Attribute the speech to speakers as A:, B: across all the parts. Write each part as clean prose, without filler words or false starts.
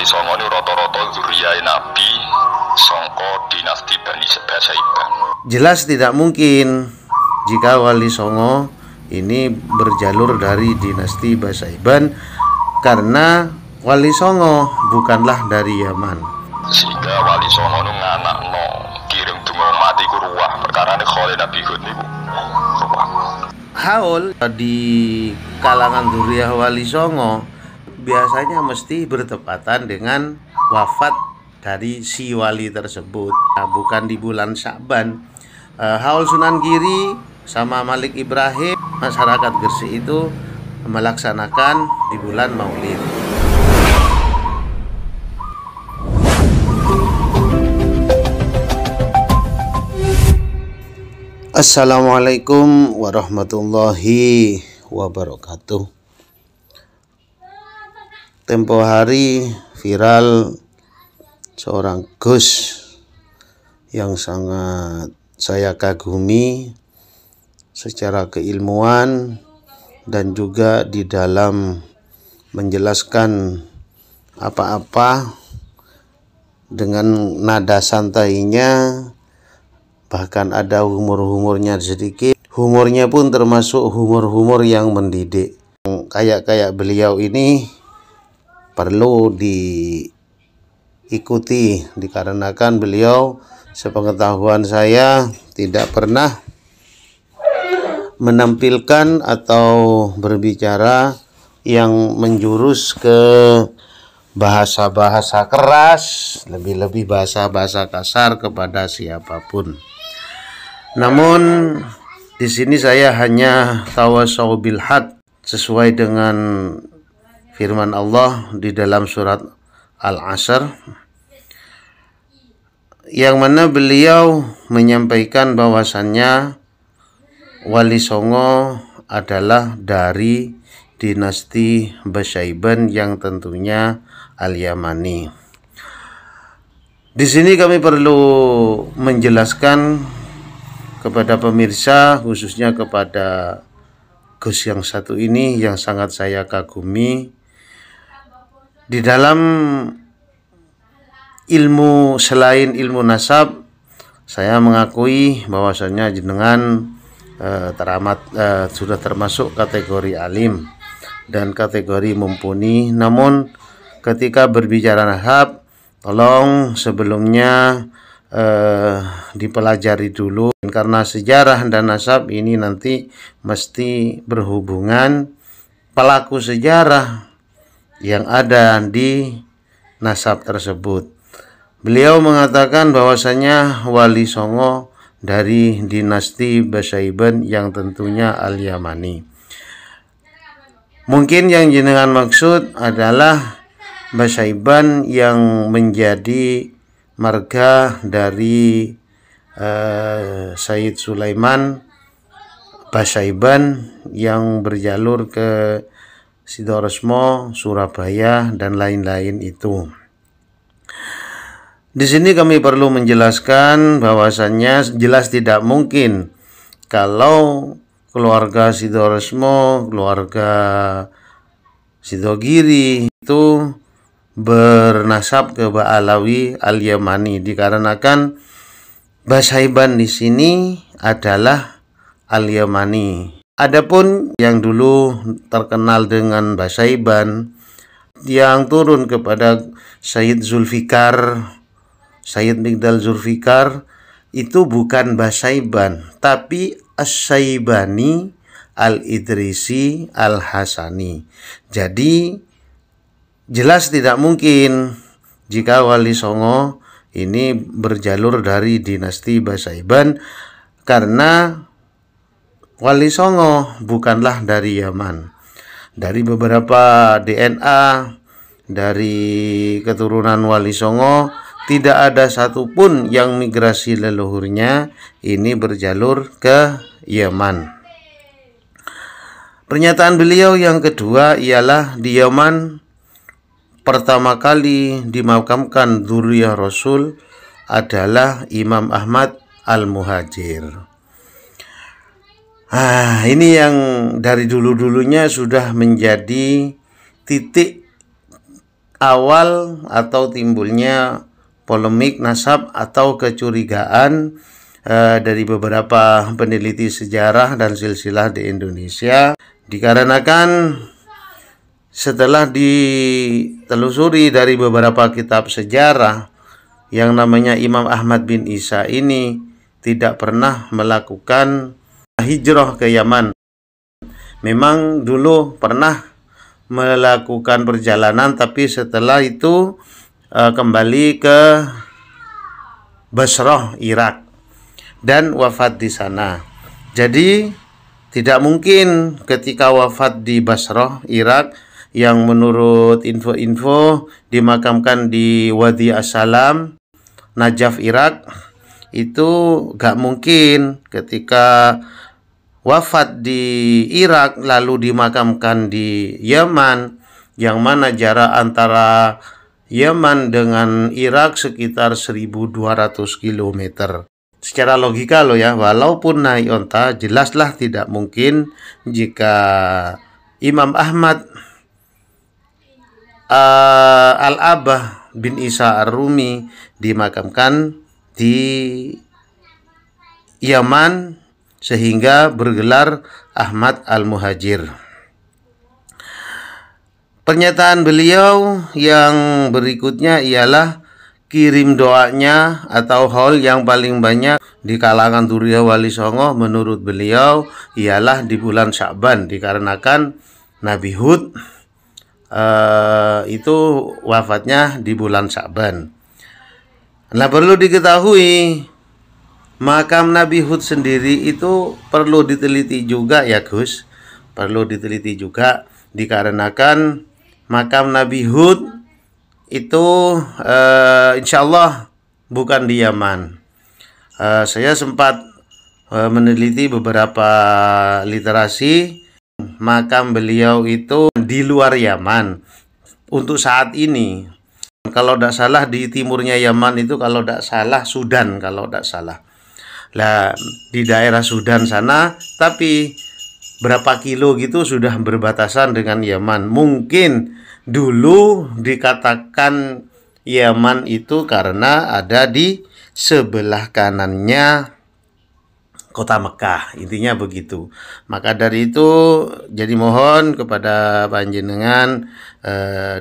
A: Wali Songo ini rata-rata zuriyah Nabi sangka dinasti Bani Saiban.
B: Jelas tidak mungkin jika Wali Songo ini berjalur dari dinasti Basaiban, karena Wali Songo bukanlah dari Yaman.
A: Sehingga Wali Songo itu nganakno kirim dungo mati ku ruwah, perkara ini Khalil Nabi Hud niku ruwah.
B: Haul di kalangan zuriyah Wali Songo biasanya mesti bertepatan dengan wafat dari si wali tersebut, bukan di bulan Sya'ban. Haul Sunan Giri sama Malik Ibrahim, masyarakat Gresik itu melaksanakan di bulan Maulid. Assalamualaikum warahmatullahi wabarakatuh. Tempo hari viral seorang Gus yang sangat saya kagumi secara keilmuan dan juga di dalam menjelaskan apa-apa dengan nada santainya, bahkan ada humornya sedikit. Humornya pun termasuk humor yang mendidik. Kayak beliau ini perlu diikuti, dikarenakan beliau, sepengetahuan saya, tidak pernah menampilkan atau berbicara yang menjurus ke bahasa-bahasa keras, lebih-lebih bahasa-bahasa kasar kepada siapapun. Namun di sini saya hanya tawasau bil haq sesuai dengan firman Allah di dalam surat Al-Asr, yang mana beliau menyampaikan bahwasannya Wali Songo adalah dari dinasti Basaiban yang tentunya Al-Yamani. Di sini kami perlu menjelaskan kepada pemirsa, khususnya kepada Gus yang satu ini yang sangat saya kagumi. Di dalam ilmu, selain ilmu nasab, saya mengakui bahwasannya jenengan sudah termasuk kategori alim dan kategori mumpuni. Namun ketika berbicara nasab, tolong sebelumnya dipelajari dulu, karena sejarah dan nasab ini nanti mesti berhubungan pelaku sejarah yang ada di nasab tersebut. Beliau mengatakan bahwasanya Wali Songo dari dinasti Basaiban yang tentunya Al-Yamani. Mungkin yang jenengan maksud adalah Basaiban yang menjadi marga dari Sayyid Sulaiman Basaiban yang berjalur ke Sidoresmo, Surabaya, dan lain-lain itu. Di sini kami perlu menjelaskan bahwasannya jelas tidak mungkin kalau keluarga Sidoresmo, keluarga Sidogiri itu bernasab ke Ba'alawi Al-Yamani, dikarenakan Basaiban di sini adalah Al-Yamani. Adapun yang dulu terkenal dengan Basaiban yang turun kepada Sayyid Zulfikar, Sayyid Migdal Zulfikar, itu bukan Basaiban, tapi As-Saibani Al-Idrisi Al-Hasani. Jadi jelas tidak mungkin jika Wali Songo ini berjalur dari dinasti Basaiban, karena Wali Songo bukanlah dari Yaman. Dari beberapa DNA dari keturunan Wali Songo, tidak ada satupun yang migrasi leluhurnya ini berjalur ke Yaman. Pernyataan beliau yang kedua ialah di Yaman pertama kali dimakamkan dzurriyyah Rasul adalah Imam Ahmad Al-Muhajir. Ini yang dari dulu-dulunya sudah menjadi titik awal atau timbulnya polemik nasab atau kecurigaan dari beberapa peneliti sejarah dan silsilah di Indonesia, dikarenakan setelah ditelusuri dari beberapa kitab sejarah, yang namanya Imam Ahmad bin Isa ini tidak pernah melakukan hijrah ke Yaman. Memang dulu pernah melakukan perjalanan, tapi setelah itu kembali ke Basrah, Irak, dan wafat di sana. Jadi tidak mungkin ketika wafat di Basrah, Irak, yang menurut info-info dimakamkan di Wadi As-Salam, Najaf, Irak, itu gak mungkin ketika wafat di Irak lalu dimakamkan di Yaman, yang mana jarak antara Yaman dengan Irak sekitar 1200 km. Secara logika loh ya, walaupun naik onta, jelaslah tidak mungkin jika Imam Ahmad Al-Abah bin Isa Ar-Rumi dimakamkan di Yaman sehingga bergelar Ahmad Al-Muhajir. Pernyataan beliau yang berikutnya ialah kirim doanya atau haul yang paling banyak di kalangan Dzurriyyah Wali Songo menurut beliau ialah di bulan Sya'ban, dikarenakan Nabi Hud itu wafatnya di bulan Sya'ban. Nah, perlu diketahui makam Nabi Hud sendiri itu perlu diteliti juga ya Gus, perlu diteliti juga, dikarenakan makam Nabi Hud itu insya Allah bukan di Yaman. Saya sempat meneliti beberapa literasi, makam beliau itu di luar Yaman untuk saat ini. Kalau tidak salah di timurnya Yaman itu, kalau tidak salah Sudan, kalau tidak salah. Lah di daerah Sudan sana, tapi berapa kilo gitu sudah berbatasan dengan Yaman. Mungkin dulu dikatakan Yaman itu karena ada di sebelah kanannya kota Mekah, intinya begitu. Maka dari itu jadi mohon kepada panjenengan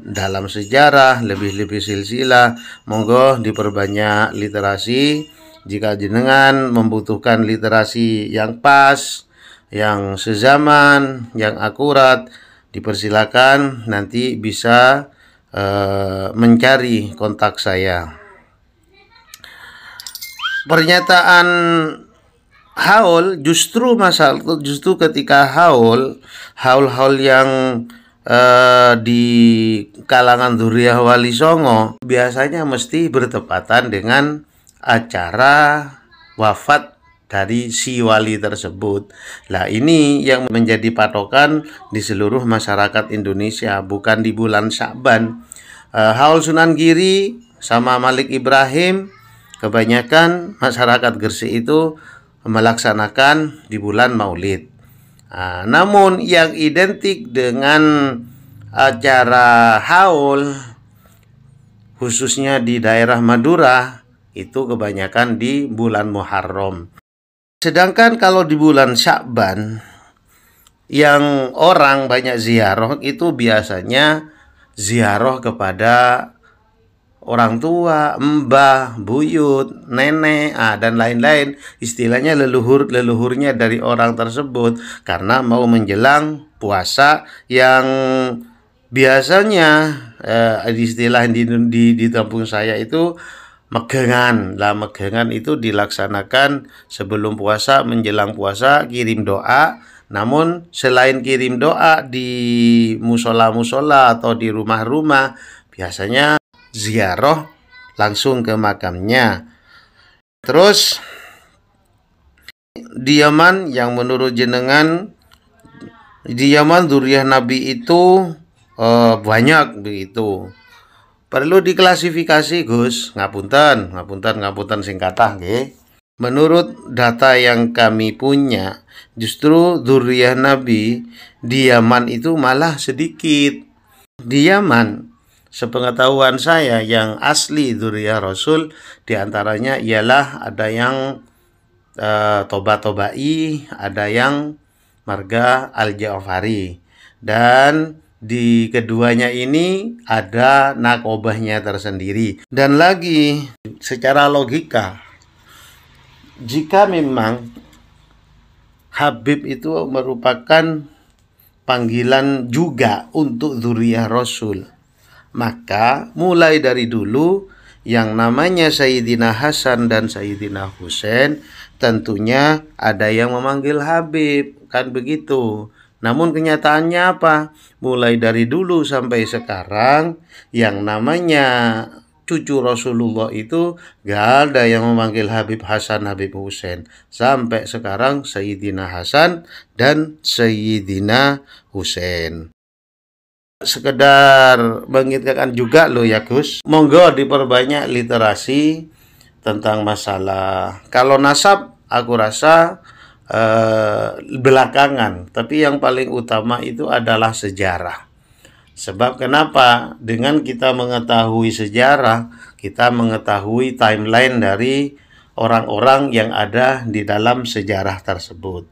B: dalam sejarah lebih-lebih silsilah, monggo diperbanyak literasi. Jika jenengan membutuhkan literasi yang pas, yang sezaman, yang akurat, dipersilakan nanti bisa mencari kontak saya. Pernyataan haul justru ketika haul yang di kalangan Dzurriyyah Wali Songo biasanya mesti bertepatan dengan acara wafat dari si wali tersebut. Lah ini yang menjadi patokan di seluruh masyarakat Indonesia, bukan di bulan Sya'ban. Haul Sunan Giri sama Malik Ibrahim, kebanyakan masyarakat Gresik itu melaksanakan di bulan Maulid. Namun yang identik dengan acara haul khususnya di daerah Madura itu kebanyakan di bulan Muharram. Sedangkan kalau di bulan Sya'ban yang orang banyak ziarah itu biasanya ziarah kepada orang tua, mbah, buyut, nenek, dan lain-lain. Istilahnya leluhurnya dari orang tersebut, karena mau menjelang puasa yang biasanya istilah di kampung saya itu megengan. Lah megengan itu dilaksanakan sebelum puasa, menjelang puasa, kirim doa. Namun selain kirim doa di musola-musola atau di rumah-rumah, biasanya ziarah langsung ke makamnya. Terus di Yaman, yang menurut jenengan di Yaman Dzurriyyah Nabi itu banyak begitu. Perlu diklasifikasi Gus, ngapunten sing kathah nggih. Menurut data yang kami punya, justru Dzurriyyah Nabi di Yaman itu malah sedikit. Di Yaman sepengetahuan saya yang asli dzurriyyah Rasul diantaranya ialah ada yang Toba-Tobai, ada yang marga Al-Ja'fari, dan di keduanya ini ada nakobahnya tersendiri. Dan lagi secara logika, jika memang Habib itu merupakan panggilan juga untuk dzurriyyah Rasul, maka mulai dari dulu yang namanya Sayyidina Hasan dan Sayyidina Husain tentunya ada yang memanggil Habib, kan begitu. Namun kenyataannya apa? Mulai dari dulu sampai sekarang yang namanya cucu Rasulullah itu gak ada yang memanggil Habib Hasan, Habib Husain. Sampai sekarang Sayyidina Hasan dan Sayyidina Husain. Sekedar mengingatkan juga loh ya Gus, monggo diperbanyak literasi tentang masalah. Kalau nasab aku rasa belakangan, tapi yang paling utama itu adalah sejarah. Sebab kenapa? Dengan kita mengetahui sejarah, kita mengetahui timeline dari orang-orang yang ada di dalam sejarah tersebut.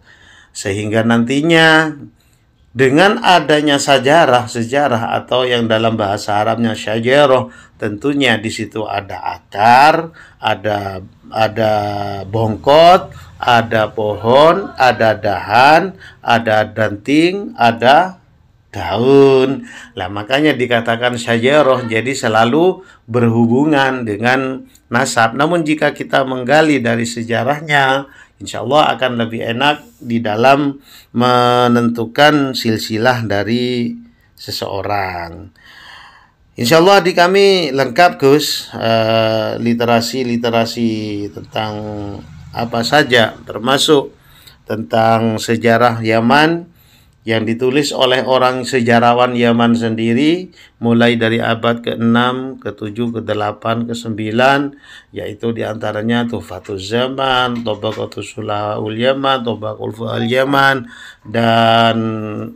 B: Sehingga nantinya dengan adanya sejarah atau yang dalam bahasa Arabnya syajarah, tentunya di situ ada akar, ada bongkot, ada pohon, ada dahan, ada ranting, ada daun. Lah makanya dikatakan syajarah, jadi selalu berhubungan dengan nasab. Namun jika kita menggali dari sejarahnya, insya Allah akan lebih enak di dalam menentukan silsilah dari seseorang. Insya Allah di kami lengkap Gus, literasi tentang apa saja, termasuk tentang sejarah Yaman yang ditulis oleh orang sejarawan Yaman sendiri mulai dari abad ke-6, ke-7, ke-8, ke-9, yaitu diantaranya Tuhfatuz Zaman, Tabaqatus Sulahul Yaman, Tabaqul Fu'al Yaman, dan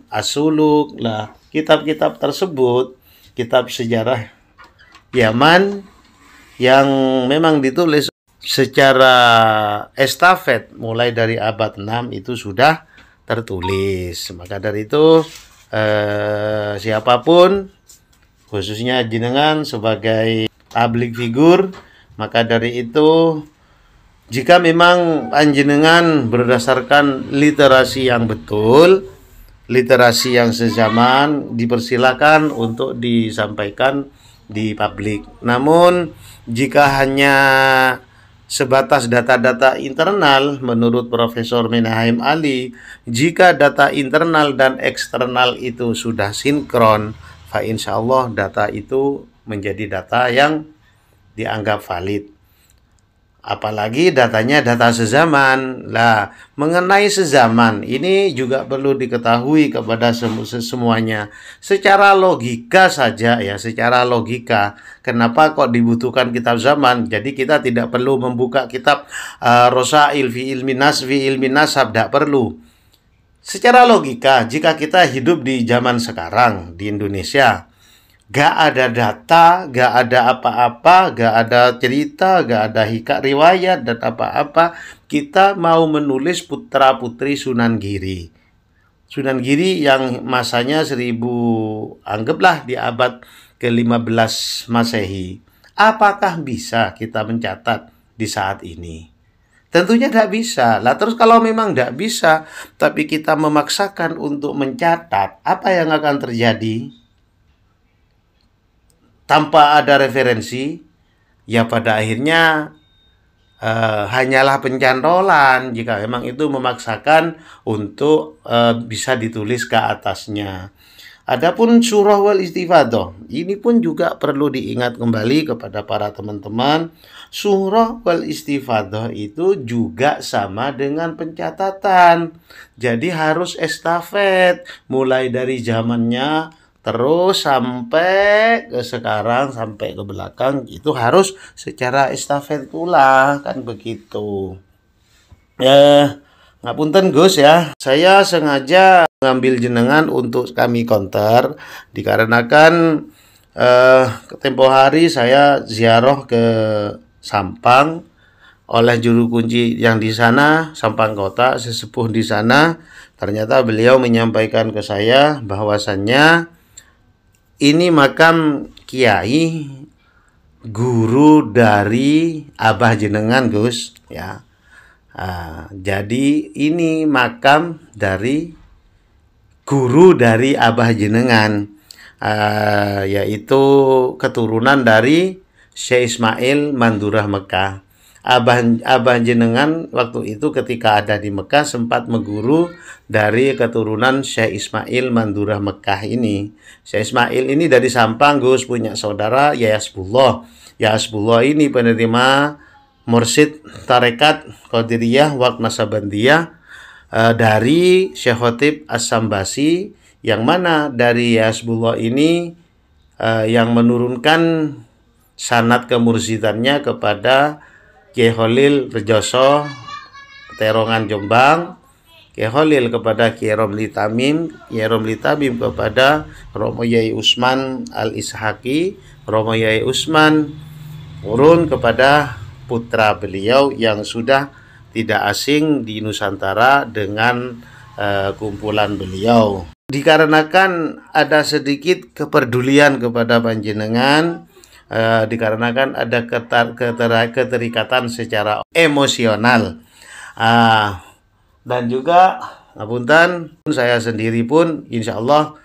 B: As-Suluk. Lah, kitab-kitab tersebut, kitab sejarah Yaman yang memang ditulis secara estafet mulai dari abad 6 itu sudah tertulis. Maka dari itu siapapun, khususnya jenengan sebagai public figure, maka dari itu jika memang panjenengan berdasarkan literasi yang betul, literasi yang sezaman, dipersilakan untuk disampaikan di publik. Namun jika hanya sebatas data-data internal, menurut Profesor Menahem Ali, jika data internal dan eksternal itu sudah sinkron, fa insya Allah data itu menjadi data yang dianggap valid. Apalagi datanya data sezaman. Lah, mengenai sezaman ini juga perlu diketahui kepada semuanya. Secara logika saja ya, secara logika. Kenapa kok dibutuhkan kitab zaman? Jadi kita tidak perlu membuka kitab Rosail fi ilmi nasab, tidak perlu. Secara logika, jika kita hidup di zaman sekarang di Indonesia, gak ada data, gak ada apa-apa, gak ada cerita, gak ada hikayat riwayat dan apa-apa. Kita mau menulis putra-putri Sunan Giri. Sunan Giri yang masanya anggaplah di abad ke-15 Masehi. Apakah bisa kita mencatat di saat ini? Tentunya tidak bisa. Lah terus kalau memang tidak bisa, tapi kita memaksakan untuk mencatat, apa yang akan terjadi? Tanpa ada referensi, ya pada akhirnya hanyalah pencantolan jika memang itu memaksakan untuk bisa ditulis ke atasnya. Adapun surah wal istifadah, ini pun juga perlu diingat kembali kepada para teman-teman. Surah wal istifadah itu juga sama dengan pencatatan. Jadi harus estafet, mulai dari zamannya terus sampai ke sekarang, sampai ke belakang, itu harus secara estafet pula, kan begitu. Ngapunten Gus ya, saya sengaja mengambil jenengan untuk kami counter, dikarenakan Tempo hari saya ziarah ke Sampang oleh juru kunci yang di sana, Sampang Kota, sesepuh di sana. Ternyata beliau menyampaikan ke saya bahwasannya ini makam kiai guru dari Abah jenengan, Gus, ya. Jadi ini makam dari guru dari Abah jenengan, yaitu keturunan dari Syekh Ismail Mandurah Mekah. Abah jenengan waktu itu ketika ada di Mekah sempat mengguru dari keturunan Syekh Ismail Mandurah Mekah ini. Syekh Ismail ini dari Sampang, Gus, punya saudara Yayasbullah. Yayasbullah ini penerima mursyid tarekat Qadiriyah Waqf Nasabandiyah dari Syekh Khotib As-Sambasi, yang mana dari Yayasbullah ini yang menurunkan sanad kemursidannya kepada Kiai Khalil Rejoso Peterongan Jombang, Kiai Khalil kepada Kiai Romli Tamim, Kiai Romli Tamim kepada Romo Yai Usman Al-Ishaqi, Romo Yai Usman turun kepada putra beliau yang sudah tidak asing di Nusantara dengan kumpulan beliau. Dikarenakan ada sedikit kepedulian kepada panjenengan, dikarenakan ada keterikatan secara emosional, dan juga ngapunten, saya sendiri pun insya Allah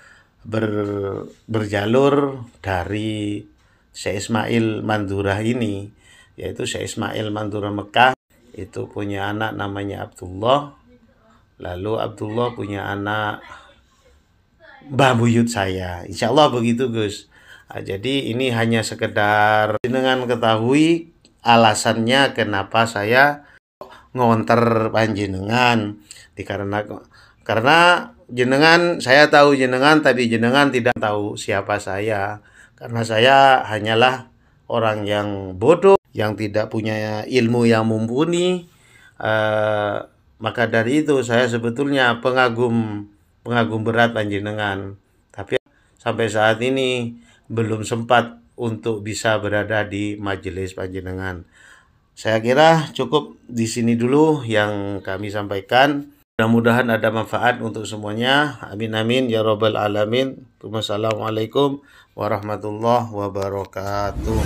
B: berjalur dari Syekh Ismail Mandurah ini, yaitu Syekh Ismail Mandurah Mekah itu punya anak namanya Abdullah, lalu Abdullah punya anak Mbah Buyut saya, insya Allah begitu, Gus. Jadi ini hanya sekedar dengan ketahui alasannya kenapa saya ngonter panjenengan, karena jenengan, saya tahu jenengan, tapi jenengan tidak tahu siapa saya, karena saya hanyalah orang yang bodoh, yang tidak punya ilmu yang mumpuni. Maka dari itu saya sebetulnya pengagum berat panjenengan, tapi sampai saat ini belum sempat untuk bisa berada di majelis panjenengan. Saya kira cukup di sini dulu yang kami sampaikan. Mudah-mudahan ada manfaat untuk semuanya. Amin amin ya rabbal alamin. Wassalamualaikum warahmatullahi wabarakatuh.